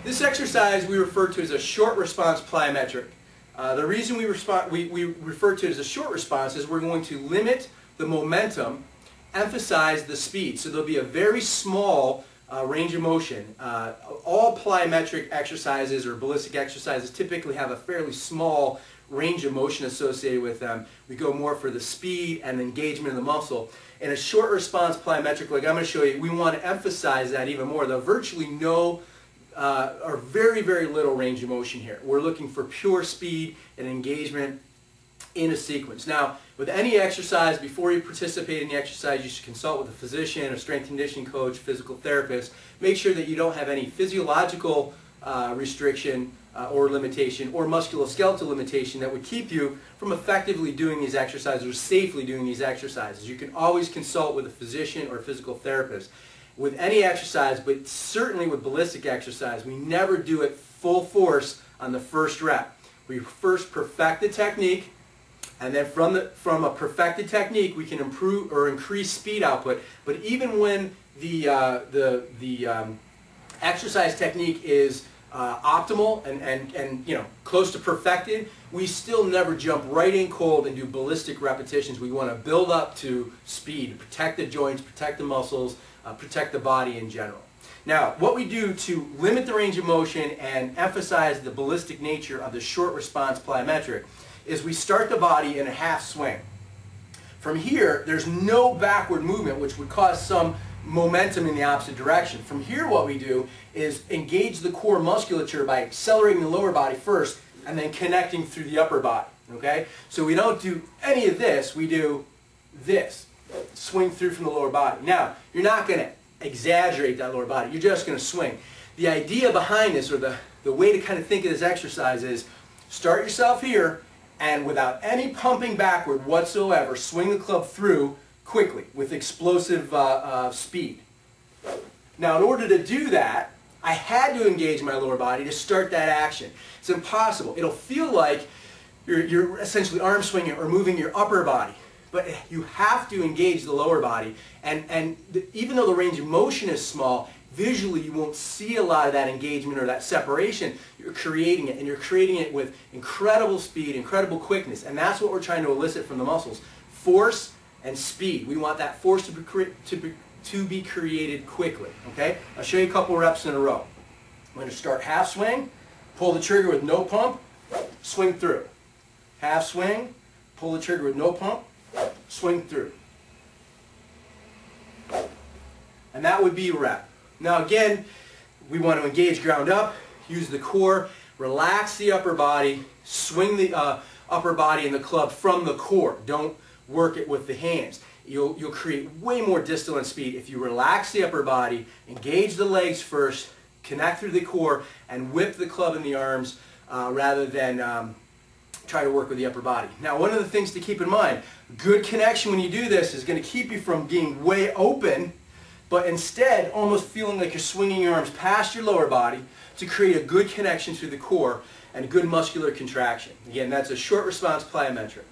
This exercise we refer to as a short response plyometric. The reason we refer to it as a short response is we're going to limit the momentum, emphasize the speed. So there'll be a very small range of motion. All plyometric exercises or ballistic exercises typically have a fairly small range of motion associated with them. We go more for the speed and engagement of the muscle. In a short response plyometric, like I'm going to show you, we want to emphasize that even more. There's virtually no or very, very little range of motion here. We're looking for pure speed and engagement in a sequence. Now, with any exercise, before you participate in the exercise, you should consult with a physician, a strength conditioning coach, physical therapist. Make sure that you don't have any physiological restriction or limitation or musculoskeletal limitation that would keep you from effectively doing these exercises or safely doing these exercises. You can always consult with a physician or a physical therapist. With any exercise, but certainly with ballistic exercise, we never do it full force on the first rep. We first perfect the technique, and then from a perfected technique, we can improve or increase speed output. But even when the exercise technique is optimal and close to perfected, we still never jump right in cold and do ballistic repetitions. We want to build up to speed, protect the joints, protect the muscles, protect the body in general. Now, what we do to limit the range of motion and emphasize the ballistic nature of the short response plyometric is we start the body in a half swing. From here, there's no backward movement, which would cause some momentum in the opposite direction. From here, what we do is engage the core musculature by accelerating the lower body first and then connecting through the upper body. Okay? So we don't do any of this, we do this. Swing through from the lower body. Now, you're not going to exaggerate that lower body. You're just going to swing. The idea behind this, or the way to kind of think of this exercise is start yourself here and without any pumping backward whatsoever, swing the club through quickly with explosive speed. Now, in order to do that, I had to engage my lower body to start that action. It's impossible. It'll feel like you're essentially arm swinging or moving your upper body. But you have to engage the lower body, and even though the range of motion is small, visually you won't see a lot of that engagement or that separation. You're creating it, and you're creating it with incredible speed, incredible quickness, and that's what we're trying to elicit from the muscles. Force and speed. We want that force to be created quickly. Okay? I'll show you a couple reps in a row. I'm going to start half swing, pull the trigger with no pump, swing through. Half swing, pull the trigger with no pump, swing through. And that would be a rep. Now again, we want to engage ground up, use the core, relax the upper body, swing the upper body and the club from the core. Don't work it with the hands. You'll create way more distal and speed if you relax the upper body, engage the legs first, connect through the core, and whip the club in the arms rather than try to work with the upper body. Now, one of the things to keep in mind, good connection when you do this is going to keep you from being way open, but instead almost feeling like you're swinging your arms past your lower body to create a good connection through the core and good muscular contraction. Again, that's a short response plyometric.